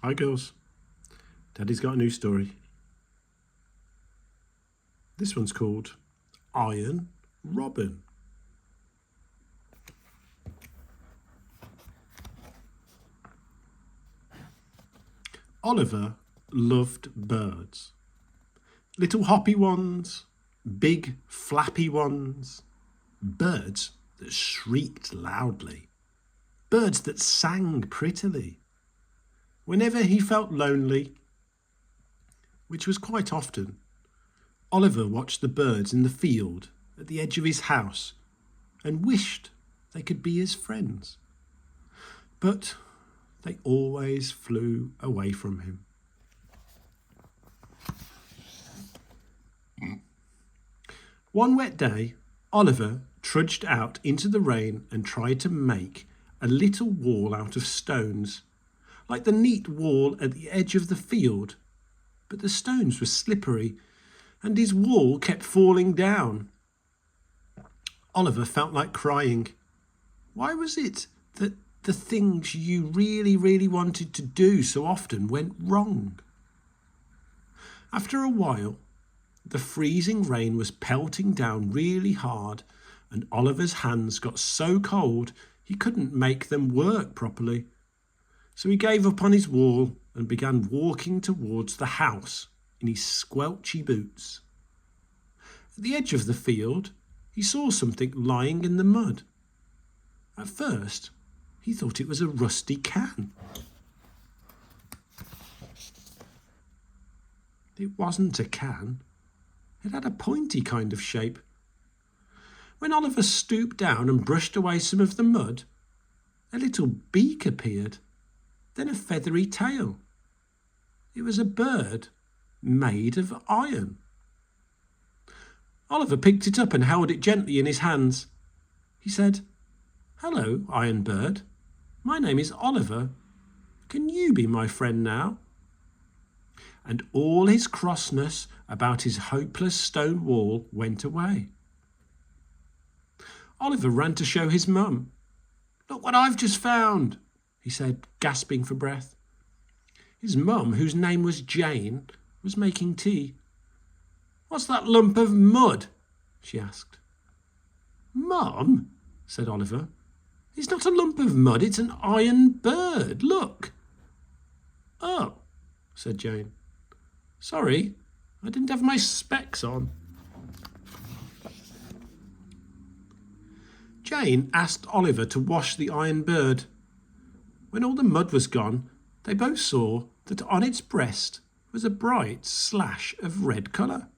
Hi girls, Daddy's got a new story. This one's called Iron Robin. Oliver loved birds. Little hoppy ones, big flappy ones, birds that shrieked loudly, birds that sang prettily. Whenever he felt lonely, which was quite often, Oliver watched the birds in the field at the edge of his house and wished they could be his friends. But they always flew away from him. One wet day, Oliver trudged out into the rain and tried to make a little wall out of stones, like the neat wall at the edge of the field. But the stones were slippery and his wall kept falling down. Oliver felt like crying. Why was it that the things you really wanted to do so often went wrong? After a while, the freezing rain was pelting down really hard, and Oliver's hands got so cold he couldn't make them work properly. So he gave up on his wall and began walking towards the house in his squelchy boots. At the edge of the field, he saw something lying in the mud. At first, he thought it was a rusty can. It wasn't a can. It had a pointy kind of shape. When Oliver stooped down and brushed away some of the mud, a little beak appeared, then a feathery tail. It was a bird made of iron. Oliver picked it up and held it gently in his hands. He said, "Hello, Iron Bird. My name is Oliver. Can you be my friend now?" And all his crossness about his hopeless stone wall went away. Oliver ran to show his mum. "Look what I've just found," he said, gasping for breath. His mum, whose name was Jane, was making tea. "What's that lump of mud?" she asked. "Mum," said Oliver, "it's not a lump of mud, it's an iron bird. Look." "Oh," said Jane. "Sorry, I didn't have my specs on." Jane asked Oliver to wash the iron bird. When all the mud was gone, they both saw that on its breast was a bright slash of red colour.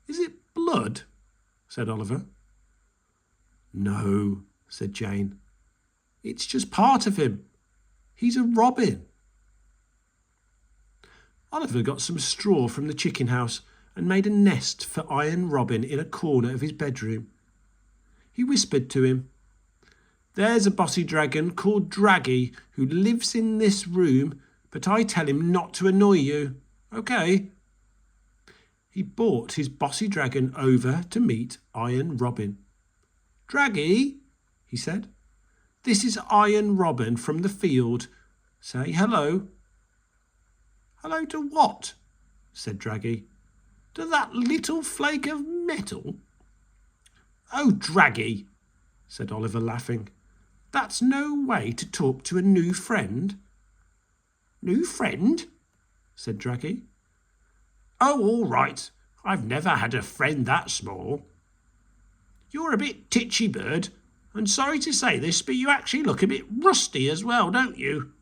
"Is it blood?" said Oliver. "No," said Jane. "It's just part of him. He's a robin." Oliver got some straw from the chicken house and made a nest for Iron Robin in a corner of his bedroom. He whispered to him, "There's a bossy dragon called Draggy who lives in this room, but I tell him not to annoy you. Okay?" He brought his bossy dragon over to meet Iron Robin. "Draggy," he said, "this is Iron Robin from the field. Say hello." "Hello to what?" said Draggy. "To that little flake of metal?" "Oh, Draggy," said Oliver, laughing. "That's no way to talk to a new friend." "New friend?" said Draggy. "Oh, all right. I've never had a friend that small." "You're a bit titchy, bird, and sorry to say this, but you actually look a bit rusty as well, don't you?"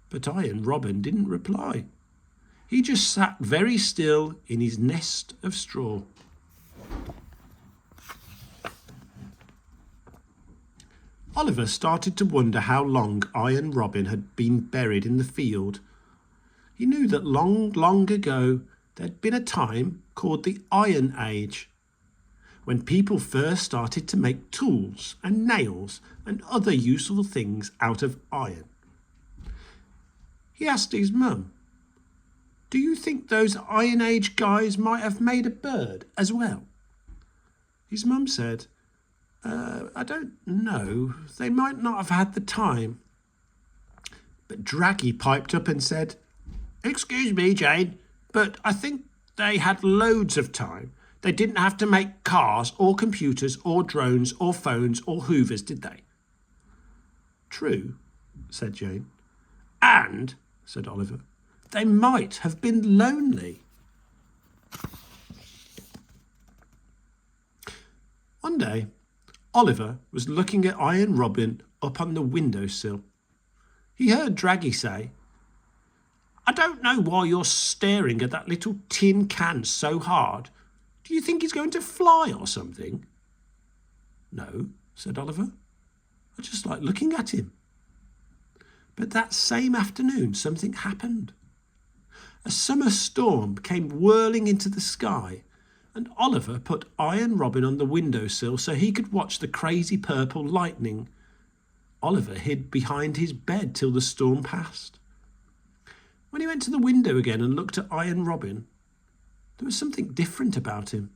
But Iron Robin didn't reply. He just sat very still in his nest of straw. Oliver started to wonder how long Iron Robin had been buried in the field. He knew that long ago there'd been a time called the Iron Age, when people first started to make tools and nails and other useful things out of iron. He asked his mum, "Do you think those Iron Age guys might have made a bird as well?" His mum said, I don't know. They might not have had the time." But Draggy piped up and said, "Excuse me, Jane, but I think they had loads of time. They didn't have to make cars or computers or drones or phones or hoovers, did they?" "True," said Jane. "And," said Oliver, "they might have been lonely." One day, Oliver was looking at Iron Robin up on the windowsill. He heard Draggy say, "I don't know why you're staring at that little tin can so hard. Do you think he's going to fly or something?" "No," said Oliver. "I just like looking at him." But that same afternoon, something happened. A summer storm came whirling into the sky, and Oliver put Iron Robin on the windowsill so he could watch the crazy purple lightning. Oliver hid behind his bed till the storm passed. When he went to the window again and looked at Iron Robin, there was something different about him.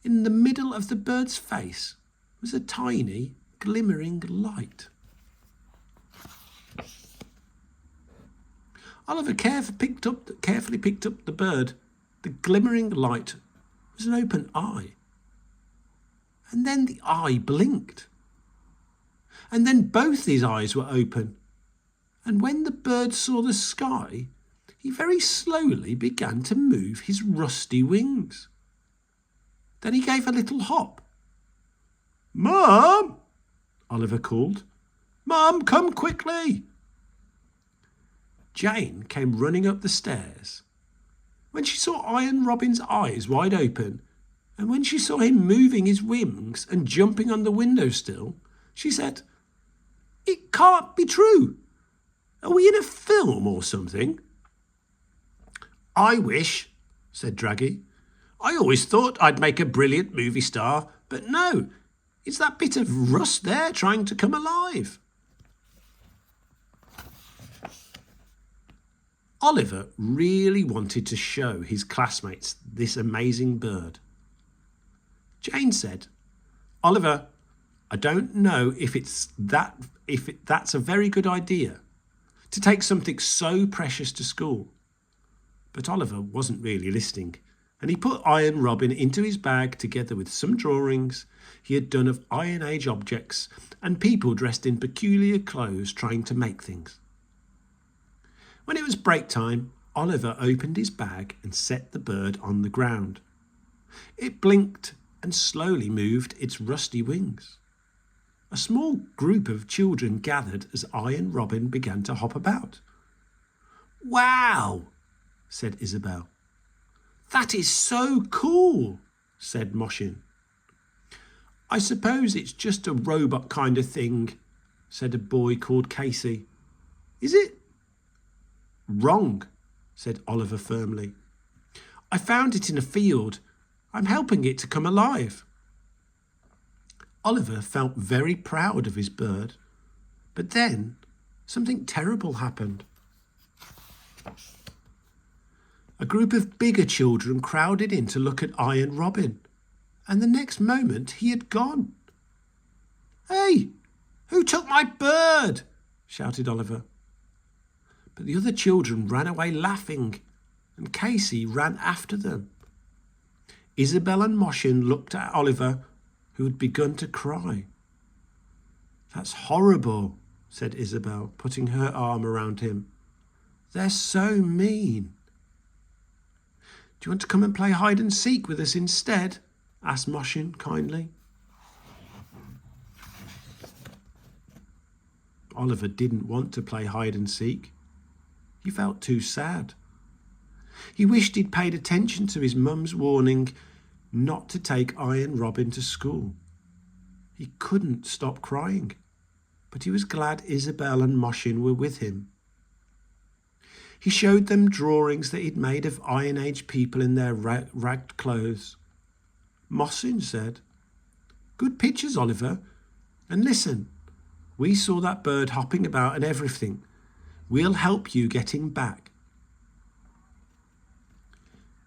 In the middle of the bird's face was a tiny, glimmering light. Oliver carefully picked up the bird. The glimmering light was an open eye. And then the eye blinked. And then both his eyes were open. And when the bird saw the sky, he very slowly began to move his rusty wings. Then he gave a little hop. "Mum!" Oliver called. "Mum, come quickly!" Jane came running up the stairs. When she saw Iron Robin's eyes wide open, and when she saw him moving his wings and jumping on the windowsill, she said, "It can't be true. Are we in a film or something?" "I wish," said Draggy. "I always thought I'd make a brilliant movie star, but no, it's that bit of rust there trying to come alive." Oliver really wanted to show his classmates this amazing bird. Jane said, "Oliver, I don't know if that's a very good idea to take something so precious to school." But Oliver wasn't really listening, and he put Iron Robin into his bag together with some drawings he had done of Iron Age objects and people dressed in peculiar clothes trying to make things. When it was break time, Oliver opened his bag and set the bird on the ground. It blinked and slowly moved its rusty wings. A small group of children gathered as Iron Robin began to hop about. "Wow!" said Isabel. "That is so cool," said Moshin. "I suppose it's just a robot kind of thing," said a boy called Casey. "Is it?" "Wrong," said Oliver firmly. "I found it in a field. I'm helping it to come alive." Oliver felt very proud of his bird, but then something terrible happened. A group of bigger children crowded in to look at Iron Robin, and the next moment he had gone. "Hey, who took my bird?" shouted Oliver. But the other children ran away laughing, and Casey ran after them. Isabel and Moshin looked at Oliver, who had begun to cry. "That's horrible," said Isabel, putting her arm around him. "They're so mean." "Do you want to come and play hide and seek with us instead?" asked Moshin kindly. Oliver didn't want to play hide and seek. He felt too sad. He wished he'd paid attention to his mum's warning not to take Iron Robin to school. He couldn't stop crying, but he was glad Isabel and Moshin were with him. He showed them drawings that he'd made of Iron Age people in their ragged clothes. Moshin said, "Good pictures, Oliver. And listen, we saw that bird hopping about and everything. We'll help you get him back."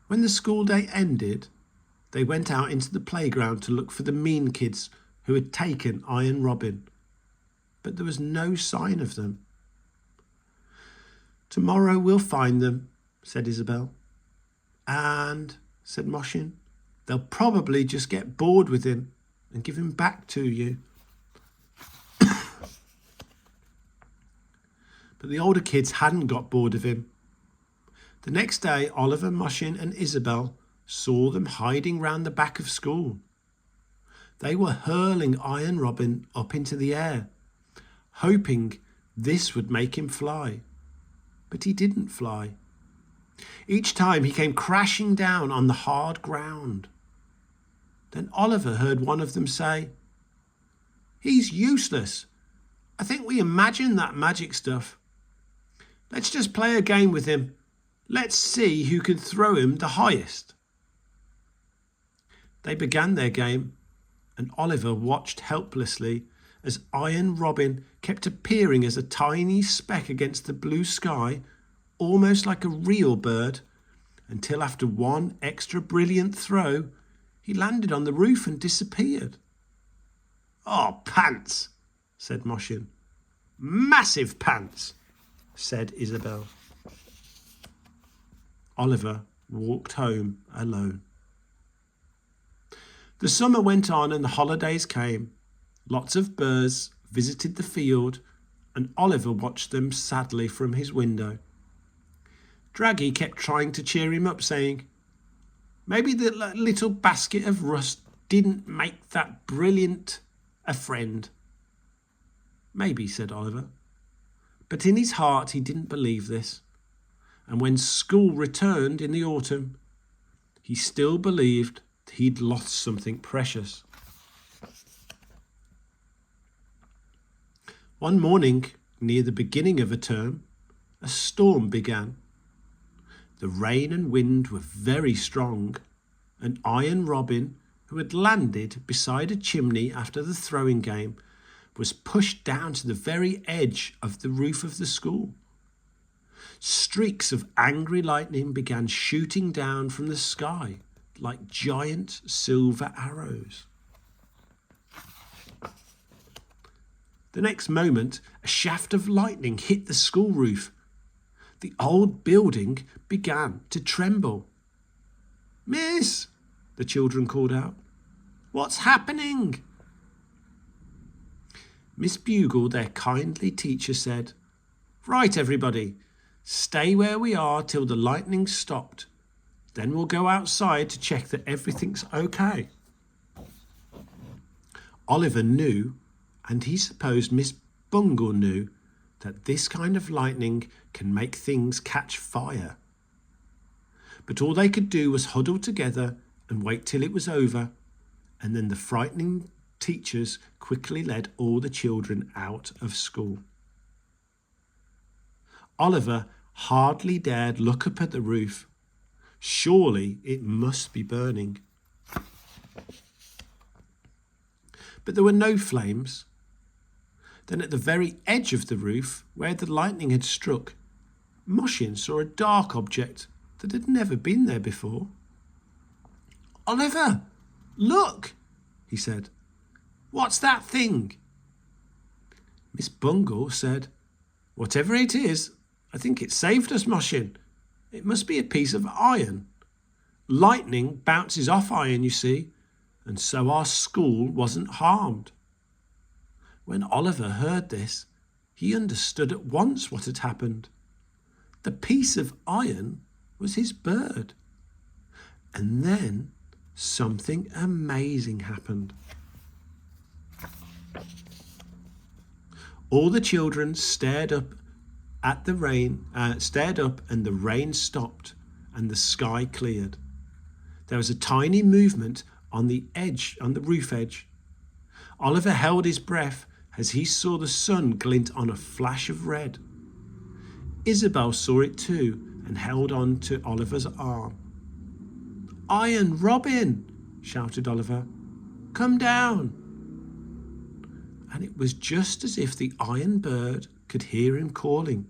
When the school day ended, they went out into the playground to look for the mean kids who had taken Iron Robin, but there was no sign of them. Tomorrow we'll find them, said Isabel. And, said Moshin, they'll probably just get bored with him and give him back to you. But the older kids hadn't got bored of him. The next day, Oliver, Moshin and Isabel saw them hiding round the back of school. They were hurling Iron Robin up into the air, hoping this would make him fly. But he didn't fly. Each time he came crashing down on the hard ground. Then Oliver heard one of them say, "He's useless. I think we imagined that magic stuff. Let's just play a game with him. Let's see who can throw him the highest." They began their game, and Oliver watched helplessly as Iron Robin kept appearing as a tiny speck against the blue sky, almost like a real bird, until after one extra brilliant throw, he landed on the roof and disappeared. "Oh, pants," said Moshin. "Massive pants," said Isabel. Oliver walked home alone. The summer went on and the holidays came. Lots of birds visited the field, and Oliver watched them sadly from his window. Draggy kept trying to cheer him up, saying, "Maybe the little basket of rust didn't make that brilliant a friend." "Maybe," said Oliver. But in his heart he didn't believe this. And when school returned in the autumn, he still believed he'd lost something precious. One morning, near the beginning of a term, a storm began. The rain and wind were very strong, and Iron Robin, who had landed beside a chimney after the throwing game, was pushed down to the very edge of the roof of the school. Streaks of angry lightning began shooting down from the sky like giant silver arrows. The next moment, a shaft of lightning hit the school roof. The old building began to tremble. "Miss," the children called out, "what's happening?" Miss Bugle, their kindly teacher, said, "Right, everybody, stay where we are till the lightning stopped. Then we'll go outside to check that everything's okay." Oliver knew, and he supposed Miss Bungle knew, that this kind of lightning can make things catch fire. But all they could do was huddle together and wait till it was over, and then the frightening teachers quickly led all the children out of school. Oliver hardly dared look up at the roof. Surely it must be burning. But there were no flames. Then at the very edge of the roof, where the lightning had struck, Moshin saw a dark object that had never been there before. "Oliver, look," he said. "What's that thing?" Miss Bungle said, "Whatever it is, I think it saved us, Moshin. It must be a piece of iron. Lightning bounces off iron, you see, and so our school wasn't harmed." When Oliver heard this, he understood at once what had happened. The piece of iron was his bird. And then something amazing happened. All the children stared up and the rain stopped and the sky cleared. There was a tiny movement on the roof edge. Oliver held his breath as he saw the sun glint on a flash of red. Isabel saw it too and held on to Oliver's arm. "Iron Robin," shouted Oliver, "come down." And it was just as if the iron bird could hear him calling.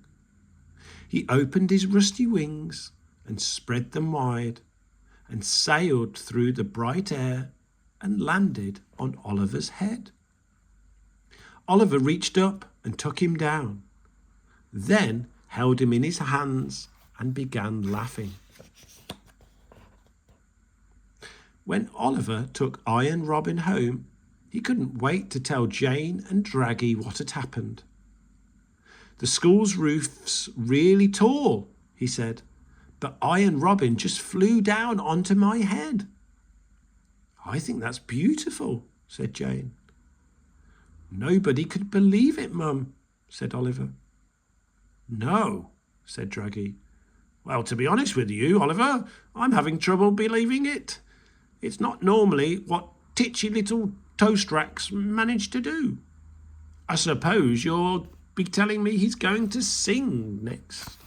He opened his rusty wings and spread them wide and sailed through the bright air and landed on Oliver's head. Oliver reached up and took him down, then held him in his hands and began laughing. When Oliver took Iron Robin home, he couldn't wait to tell Jane and Draggy what had happened. "The school's roof's really tall," he said, "but Iron Robin just flew down onto my head." "I think that's beautiful," said Jane. "Nobody could believe it, Mum," said Oliver. "No," said Draggy. "Well, to be honest with you, Oliver, I'm having trouble believing it. It's not normally what titchy little toast racks manage to do. I suppose you'll be telling me he's going to sing next."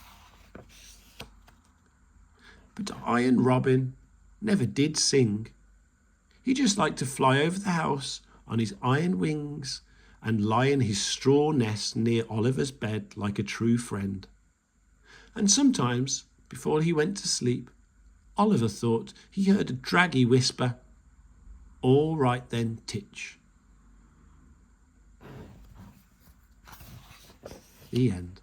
But Iron Robin never did sing. He just liked to fly over the house on his iron wings and lie in his straw nest near Oliver's bed like a true friend. And sometimes, before he went to sleep, Oliver thought he heard a Draggy whisper, "All right then, Titch." The end.